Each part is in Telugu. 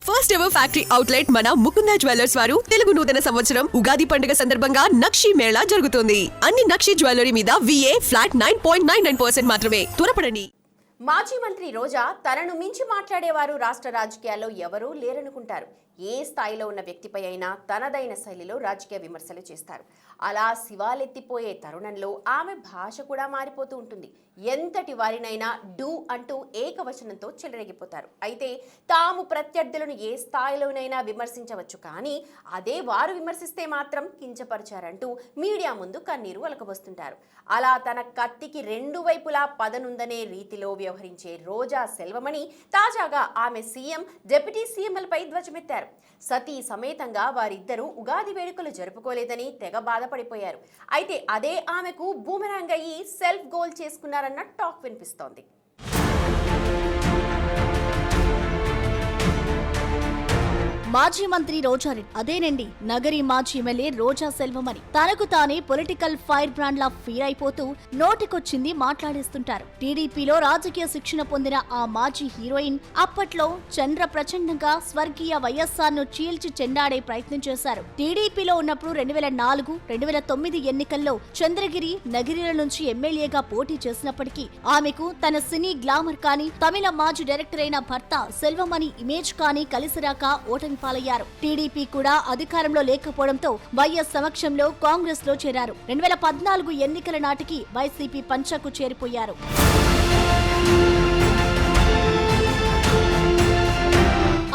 ఫస్ట్ ఎవర్ ఫ్యాక్టరీ అవుట్లెట్ మన ముకుంద జ్యువెలర్స్ వారు తెలుగు నూతన సంవత్సరం ఉగాది పండుగ సందర్భంగా నక్షి మేళా జరుగుతోంది. అన్ని నక్షి జ్యువెలరీ మీద VA ఫ్లాట్ 9.99% మాత్రమే. త్వరపడండి. మాజీ మంత్రి రోజా తనను మించి మాట్లాడేవారు రాష్ట్ర రాజకీయాల్లో ఎవరూ లేరనుకుంటారు. ఏ స్థాయిలో ఉన్న వ్యక్తిపై అయినా తనదైన శైలిలో రాజకీయ విమర్శలు చేస్తారు. అలా శివాలెత్తిపోయే తరుణంలో ఆమె భాష కూడా మారిపోతూ ఉంటుంది. ఎంతటి వారినైనా డూ అంటూ ఏకవచనంతో చెలరేగిపోతారు. అయితే తాము ప్రత్యర్థులను ఏ స్థాయిలోనైనా విమర్శించవచ్చు, కానీ అదే వారు విమర్శిస్తే మాత్రం కించపరిచారంటూ మీడియా ముందు కన్నీరు ఒలకబోస్తుంటారు. అలా తన కత్తికి రెండు వైపులా పదనుందనే రీతిలో వ్యవహరించే రోజా సెల్వమణి తాజాగా ఆమె సీఎం, డిప్యూటీ సీఎంలపై ధ్వజమెత్తారు. సతీ సమేతంగా వారిద్దరూ ఉగాది వేడుకలు జరుపుకోలేదని తెగ బాధపడిపోయారు. అయితే అదే ఆమెకు బూమెరాంగ్ అయ్యి సెల్ఫ్ గోల్ చేసుకున్నారన్న టాక్ వినిపిస్తోంది. మాజీ మంత్రి రోజారెడ్డి అదేనండి నగరి మాజీ ఎమ్మెల్యే రోజా సెల్వమణి తనకు తానే పొలిటికల్ ఫైర్ బ్రాండ్ లా ఫీల్ అయిపోతూ నోటికొచ్చింది మాట్లాడేస్తుంటారు. టీడీపీలో రాజకీయ శిక్షణ పొందిన ఆ మాజీ హీరోయిన్ అప్పట్లో చంద్ర ప్రచండంగా స్వర్గీయ వైఎస్ఆర్ ను చీల్చి చెండాడే ప్రయత్నం చేశారు. టీడీపీలో ఉన్నప్పుడు 2004, 2009 ఎన్నికల్లో చంద్రగిరి, నగిరిల నుంచి ఎమ్మెల్యేగా పోటీ చేసినప్పటికీ ఆమెకు తన సినీ గ్లామర్ కానీ, తమిళ మాజీ డైరెక్టర్ అయిన భర్త సెల్వమణి ఇమేజ్ కానీ కలిసిరాక ఓటమి పాలయ్యారు. టీడీపీ కూడా అధికారంలో లేకపోవడంతో వైఎస్ సమక్షంలో కాంగ్రెస్ లో చేరారు. 2014 ఎన్నికల నాటికి వైసీపీ పంచకు చేరిపోయారు.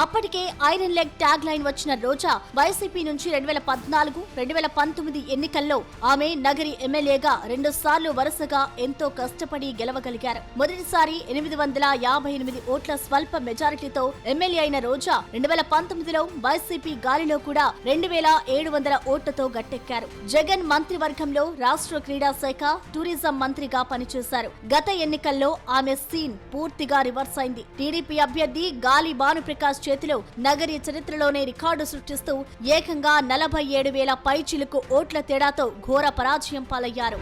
అప్పటికే ఐరన్ లెగ్ ట్యాగ్ లైన్ వచ్చిన రోజా వైసీపీ నుంచి 2014, 2019 ఎన్నికల్లో ఆమె నగరి ఎమ్మెల్యేగా 2 సార్లు వరుసగా ఎంతో కష్టపడి గెలవగలిగారు. మొదటిసారి 858 ఓట్ల స్వల్ప మెజారిటీతో ఎమ్మెల్యే అయిన రోజా 2019లో వైసీపీ గాలిలో కూడా 2700 ఓట్లతో గట్టెక్కారు. జగన్ మంత్రివర్గంలో రాష్ట్ర క్రీడా శాఖ, టూరిజం మంత్రిగా పనిచేశారు. గత ఎన్నికల్లో ఆమె సీన్ పూర్తిగా రివర్స్ అయింది. టీడీపీ అభ్యర్థి గాలి భానుప్రకాష్ చేతిలో నగరి చరిత్రలోనే రికార్డు సృష్టిస్తూ ఏకంగా 47,000 పైచిలుకు ఓట్ల తేడాతో ఘోర పరాజయం పాలయ్యారు.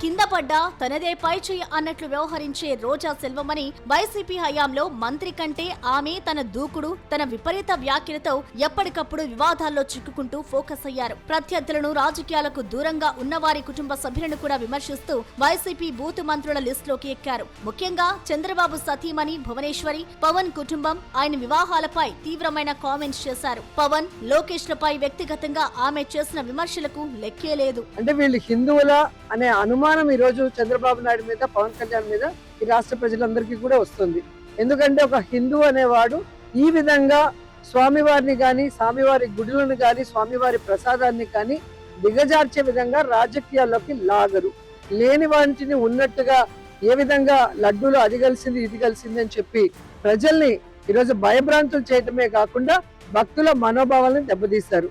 కింద పడ్డా తనదే పైచేయి అన్నట్లు వ్యవహరించే రోజా సెల్వమణి వైసీపీ హయాంలో మంత్రి కంటే ఆమె తన దూకుడు, తన విపరీత వ్యాఖ్యలతో ఎప్పటికప్పుడు వివాదాల్లో చిక్కుకుంటూ ఫోకస్ అయ్యారు. ప్రత్యర్థులను, రాజకీయాలకు దూరంగా ఉన్నవారి కుటుంబ సభ్యులను కూడా విమర్శిస్తూ వైసీపీ బూతు మంత్రుల లిస్టులోకి ఎక్కారు. ముఖ్యంగా చంద్రబాబు సతీమణి భువనేశ్వరి, పవన్ కుటుంబం, ఆయన వివాహాలపై తీవ్రమైన కామెంట్స్ చేశారు. పవన్, లోకేష్ లపై వ్యక్తిగతంగా ఆమె చేసిన విమర్శలకు లెక్కే లేదు. అంటే వీళ్ళు హిందువుల అనే అనుమానం ఈ రోజు చంద్రబాబు నాయుడు మీద, పవన్ కళ్యాణ్ మీద ఈ రాష్ట్ర ప్రజలందరికీ కూడా వస్తుంది. ఎందుకంటే ఒక హిందూ అనేవాడు ఈ విధంగా స్వామివారిని గాని, స్వామివారి గుడులను గాని, స్వామివారి ప్రసాదాన్ని కానీ దిగజార్చే విధంగా రాజకీయాల్లోకి లాగరు. లేని వాటిని ఉన్నట్టుగా ఏ విధంగా లడ్డూలు అది కలిసింది ఇది కలిసింది అని చెప్పి ప్రజల్ని ఈరోజు భయభ్రాంతులు చేయటమే కాకుండా భక్తుల మనోభావాలను దెబ్బతీస్తారు.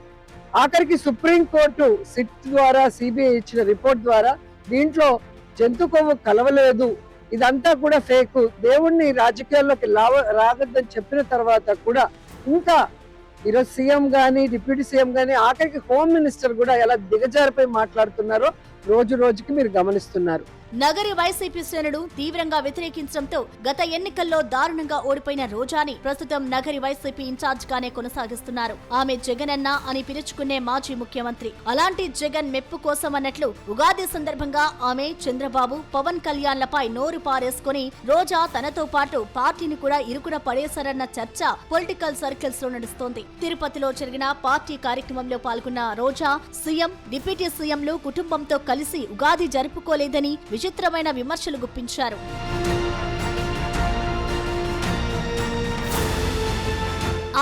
ఆఖరికి సుప్రీంకోర్టు సిట్ ద్వారా, సిబిఐ ఇచ్చిన రిపోర్ట్ ద్వారా దీంట్లో జంతు కొవ్వు కలవలేదు, ఇదంతా కూడా ఫేక్, దేవుణ్ణి రాజకీయాల్లోకి రాగద్దని చెప్పిన తర్వాత కూడా ఇంకా ఈరోజు సీఎం గానీ, డిప్యూటీ సీఎం గానీ, ఆఖరికి హోమ్ మినిస్టర్ కూడా ఎలా దిగజారిపోయి మాట్లాడుతున్నారో రోజు రోజుకి మీరు గమనిస్తున్నారు. నగరి వైసీపీ శ్రేణులు తీవ్రంగా వ్యతిరేకించడంతో గత ఎన్నికల్లో దారుణంగా ఓడిపోయిన రోజాని ప్రస్తుతం నగరి వైసీపీ ఇన్ఛార్జ్ గానే కొనసాగిస్తున్నారు. ఆమె జగనన్న అని పిలుచుకునే మాజీ ముఖ్యమంత్రి. అలాంటి జగన్ మెప్పు కోసం అన్నట్లు ఉగాది సందర్భంగా ఆమె చంద్రబాబు, పవన్ కళ్యాణ్లపై నోరు పారేసుకుని రోజా తనతో పాటు పార్టీని కూడా ఇరుకున పడేశారన్న చర్చ పొలిటికల్ సర్కిల్స్ లో నడుస్తోంది. తిరుపతిలో జరిగిన పార్టీ కార్యక్రమంలో పాల్గొన్న రోజా సీఎం, డిప్యూటీ సీఎంలు కుటుంబంతో కలిసి ఉగాది జరుపుకోలేదని విచిత్రమైన విమర్శలు గుప్పించారు.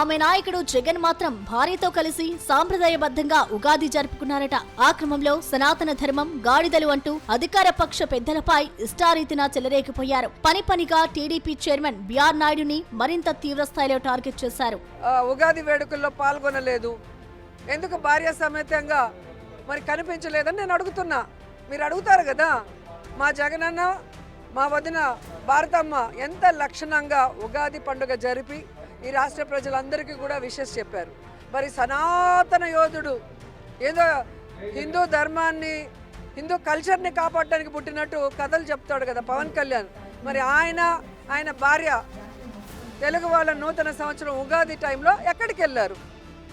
ఆమె నాయకుడు జగన్ మాత్రం భార్యతో కలిసి సాంప్రదాయబద్ధంగా ఉగాది జరుపుకున్నారట. ఆ క్రమంలో సనాతన ధర్మం, గాడిదలు అంటూ అధికార పక్ష పెద్దలపై ఇష్టారీతిన చెలరేగిపోయారు. పనిగా టీడీపీ చైర్మన్ బిఆర్ నాయుడుని మరింత తీవ్ర స్థాయిలో టార్గెట్ చేశారు. ఉగాది వేడుకల్లో పాల్గొనలేదు, ఎందుకు భార్య సమేతంగా మరి కనిపించలేదని నేను అడుగుతున్నా. మీరు అడుగుతారు కదా, మా జగనన్న, మా వదిన భారతమ్మ ఎంత లక్షణంగా ఉగాది పండుగ జరిపి ఈ రాష్ట్ర ప్రజలందరికీ కూడా విషెస్ చెప్పారు. మరి సనాతన యోధుడు ఏదో హిందూ ధర్మాన్ని, హిందూ కల్చర్ని కాపాడడానికి పుట్టినట్టు కథలు చెప్తాడు కదా పవన్ కళ్యాణ్. మరి ఆయన భార్య తెలుగు వాళ్ళ నూతన సంవత్సరం ఉగాది టైంలో ఎక్కడికి వెళ్ళారు?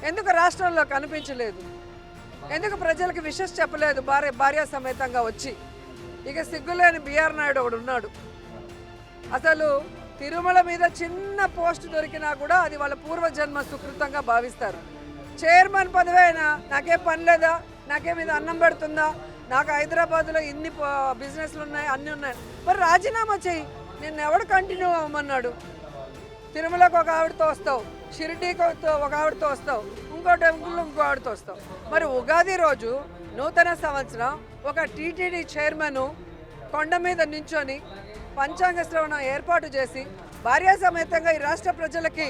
ఎందుకు రాష్ట్రంలో కనిపించలేదు? ఎందుకు ప్రజలకు విషెస్ చెప్పలేదు భార్య సమేతంగా వచ్చి? ఇక సిగ్గులేని బిఆర్ నాయుడు ఒకడు ఉన్నాడు. అసలు తిరుమల మీద చిన్న పోస్ట్ దొరికినా కూడా అది వాళ్ళ పూర్వజన్మ సుకృతంగా భావిస్తారు. చైర్మన్ పదవి అయినా నాకేం పని లేదా, నాకేం ఇది అన్నం పెడుతుందా, నాకు హైదరాబాద్లో ఇన్ని బిజినెస్లు ఉన్నాయి, అన్నీ ఉన్నాయి, మరి రాజీనామా చేయి, నిన్ను ఎవడు కంటిన్యూ అవ్వమన్నాడు? తిరుమలకు ఒక ఆవిడతో వస్తావు, షిరిడీకి ఒక ఆవిడతో వస్తావు, ఇంకో టెంపుల్లో ఇంకో ఆవిడతో వస్తావు. మరి ఉగాది రోజు నూతన సంవత్సరం ఒక టీటీడీ చైర్మన్ కొండ మీద నించొని పంచాంగ శ్రవణం ఏర్పాటు చేసి భార్యా సమేతంగా ఈ రాష్ట్ర ప్రజలకి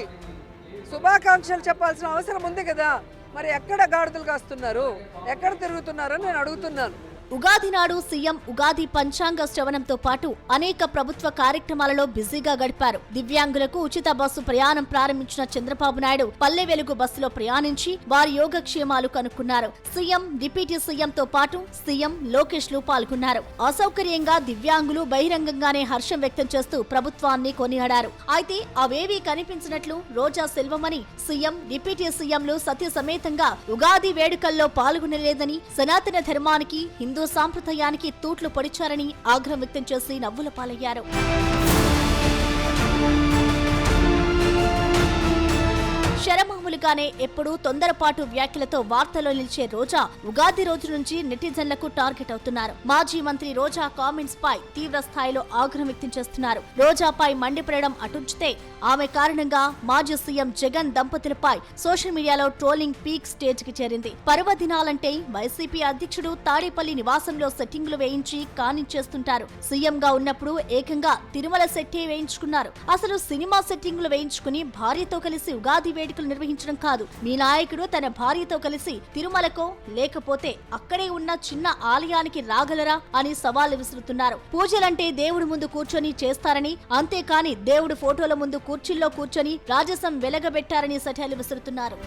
శుభాకాంక్షలు చెప్పాల్సిన అవసరం ఉంది కదా. మరి ఎక్కడ గాడిదలు కాస్తున్నారు, ఎక్కడ తిరుగుతున్నారో నేను అడుగుతున్నాను. ఉగాది నాడు సీఎం ఉగాది పంచాంగ శ్రవణంతో పాటు అనేక ప్రభుత్వ కార్యక్రమాలలో బిజీగా గడిపారు. దివ్యాంగులకు ఉచిత బస్సు ప్రయాణం ప్రారంభించిన చంద్రబాబు నాయుడు పల్లె వెలుగు బస్సులో ప్రయాణించి వారి యోగక్షేమాలు కనుక్కున్నారు. సీఎం, డిప్యూటీ సీఎంతో పాటు సీఎం లోకేష్ లు పాల్గొన్నారు. అసౌకర్యంగా దివ్యాంగులు బహిరంగంగానే హర్షం వ్యక్తం చేస్తూ ప్రభుత్వాన్ని కొనియాడారు. అయితే అవేవీ కనిపించినట్లు రోజా సెల్వమని సీఎం, డిప్యూటీ సీఎంలు సత్య సమేతంగా ఉగాది వేడుకల్లో పాల్గొనలేదని, సనాతన ధర్మానికి, హిందూ సాంప్రదాయానికి తూట్లు పొడిచారని ఆగ్రహం వ్యక్తం చేసి నవ్వుల పాలయ్యారు. శరమామూలుగానే ఎప్పుడూ తొందరపాటు వ్యాఖ్యలతో వార్తల్లో నిలిచే రోజా ఉగాది రోజు నుంచి నెటిజన్లకు టార్గెట్ అవుతున్నారు. మాజీ మంత్రి రోజా కామెంట్స్ పై తీవ్ర స్థాయిలో ఆగ్రహం వ్యక్తం చేస్తున్నారు. రోజాపై మండిపడడం అటుంచితే ఆమె కారణంగా మాజీ సీఎం జగన్ దంపతులపై సోషల్ మీడియాలో ట్రోలింగ్ పీక్ స్టేజ్ కి చేరింది. పర్వదినాలంటే వైసీపీ అధ్యక్షుడు తాడేపల్లి నివాసంలో సెట్టింగులు వేయించి కానిచ్చేస్తుంటారు. సీఎంగా ఉన్నప్పుడు ఏకంగా తిరుమల సెట్టే వేయించుకున్నారు. అసలు సినిమా సెట్టింగులు వేయించుకుని భార్యతో కలిసి ఉగాది వేడుకలు నిర్వహించడం కాదు, మీ నాయకుడు తన భార్యతో కలిసి తిరుమలకో లేకపోతే అక్కడే ఉన్న చిన్న ఆలయానికి రాగలరా అని సవాళ్లు విసురుతున్నారు. పూజలంటే దేవుడి ముందు కూర్చొని చేస్తారని, అంతేకాని దేవుడి ఫోటోల ముందు కుర్చీల్లో కూర్చొని రాజసం వెలగబెట్టారని సెటైర్లు విసురుతున్నారు.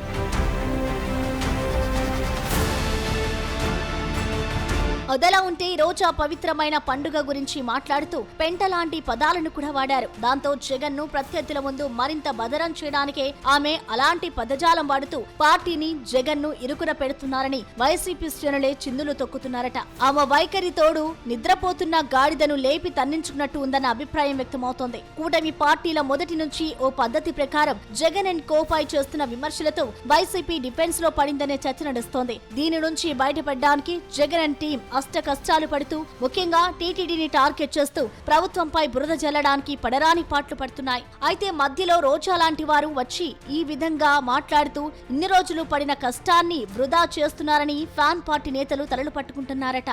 అదలా ఉంటే రోజా పవిత్రమైన పండుగ గురించి మాట్లాడుతూ పెంటలాంటి పదాలను కూడా వాడారు. దాంతో జగన్ ను ప్రత్యర్థుల ముందు మరింత బదరం చేయడానికే ఆమె అలాంటి పదజాలం వాడుతూ పార్టీని, జగన్ ను ఇరుకున పెడుతున్నారని వైసీపీ శ్రేణులే చిందులు తొక్కుతున్నారట. ఆమె వైఖరి తోడు నిద్రపోతున్న గాడిదను లేపి తన్నించుకున్నట్టు ఉందన్న అభిప్రాయం వ్యక్తమవుతోంది. కూటమి పార్టీల మొదటి నుంచి ఓ పద్ధతి ప్రకారం జగన్ అండ్ కోపై చేస్తున్న విమర్శలతో వైసీపీ డిఫెన్స్ లో పడిందనే చర్చ నడుస్తోంది. దీని నుంచి బయటపడడానికి జగన్ అండ్ టీం అష్ట కష్టాలు పడుతూ, ముఖ్యంగా టీటీడీని టార్గెట్ చేస్తూ ప్రభుత్వంపై బురద జల్లడానికి పడరాని పాట్లు పడుతున్నాయి. అయితే మధ్యలో రోజా లాంటి వారు వచ్చి ఈ విధంగా మాట్లాడుతూ ఇన్ని రోజులు పడిన కష్టాన్ని వృధా చేస్తున్నారని ఫ్యాన్ పార్టీ నేతలు తలలు పట్టుకుంటున్నారట.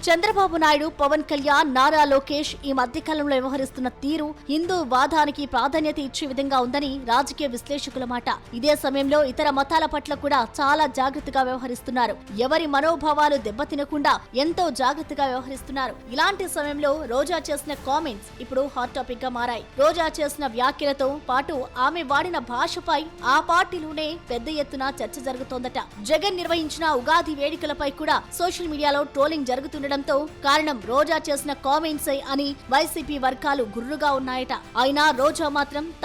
చంద్రబాబు నాయుడు, పవన్ కళ్యాణ్, నారా లోకేష్ ఈ మధ్యకాలంలో వ్యవహరిస్తున్న తీరు హిందూ వాదానికి ప్రాధాన్యత ఇచ్చే విధంగా ఉందని రాజకీయ విశ్లేషకుల మాట. ఇదే సమయంలో ఇతర మతాల పట్ల కూడా చాలా జాగ్రత్తగా వ్యవహరిస్తున్నారు. ఎవరి మనోభావాలు దెబ్బతినకుండా ఎంతో జాగ్రత్తగా వ్యవహరిస్తున్నారు. ఇలాంటి సమయంలో రోజా చేసిన కామెంట్స్ ఇప్పుడు హాట్ టాపిక్ గా మారాయి. రోజా చేసిన వ్యాఖ్యలతో పాటు ఆమె వాడిన భాషపై ఆ పార్టీలోనే పెద్ద ఎత్తున చర్చ జరుగుతోందట. జగన్ నిర్వహించిన ఉగాది వేడుకలపై కూడా సోషల్ మీడియాలో ట్రోలింగ్ జరుగుతుండడం కారణం రోజా చేసిన కామెంట్స్ అని వైసీపీ వర్గాలు గుర్రుగా ఉన్నాయట. అయినా రోజా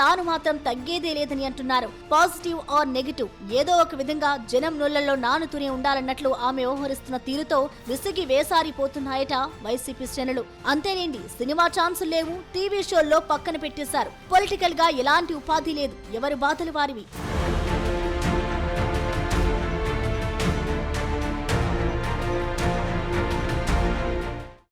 తాను మాత్రం తగ్గేదే లేదని అంటున్నారు. పాజిటివ్ ఆర్ నెగటివ్ ఏదో ఒక విధంగా జనం నోళ్లలో నానుతూనే ఉండాలన్నట్లు ఆమె వ్యవహరిస్తున్న తీరుతో విసిగి వేసారిపోతున్నాయట వైసీపీ శ్రేణులు. అంతేనేండి, సినిమా ఛాన్సులు లేవు, టీవీ షోల్లో పక్కన పెట్టేశారు. పొలిటికల్ గా ఎలాంటి ఉపాధి లేదు, ఎవరి బాధలు వారివి.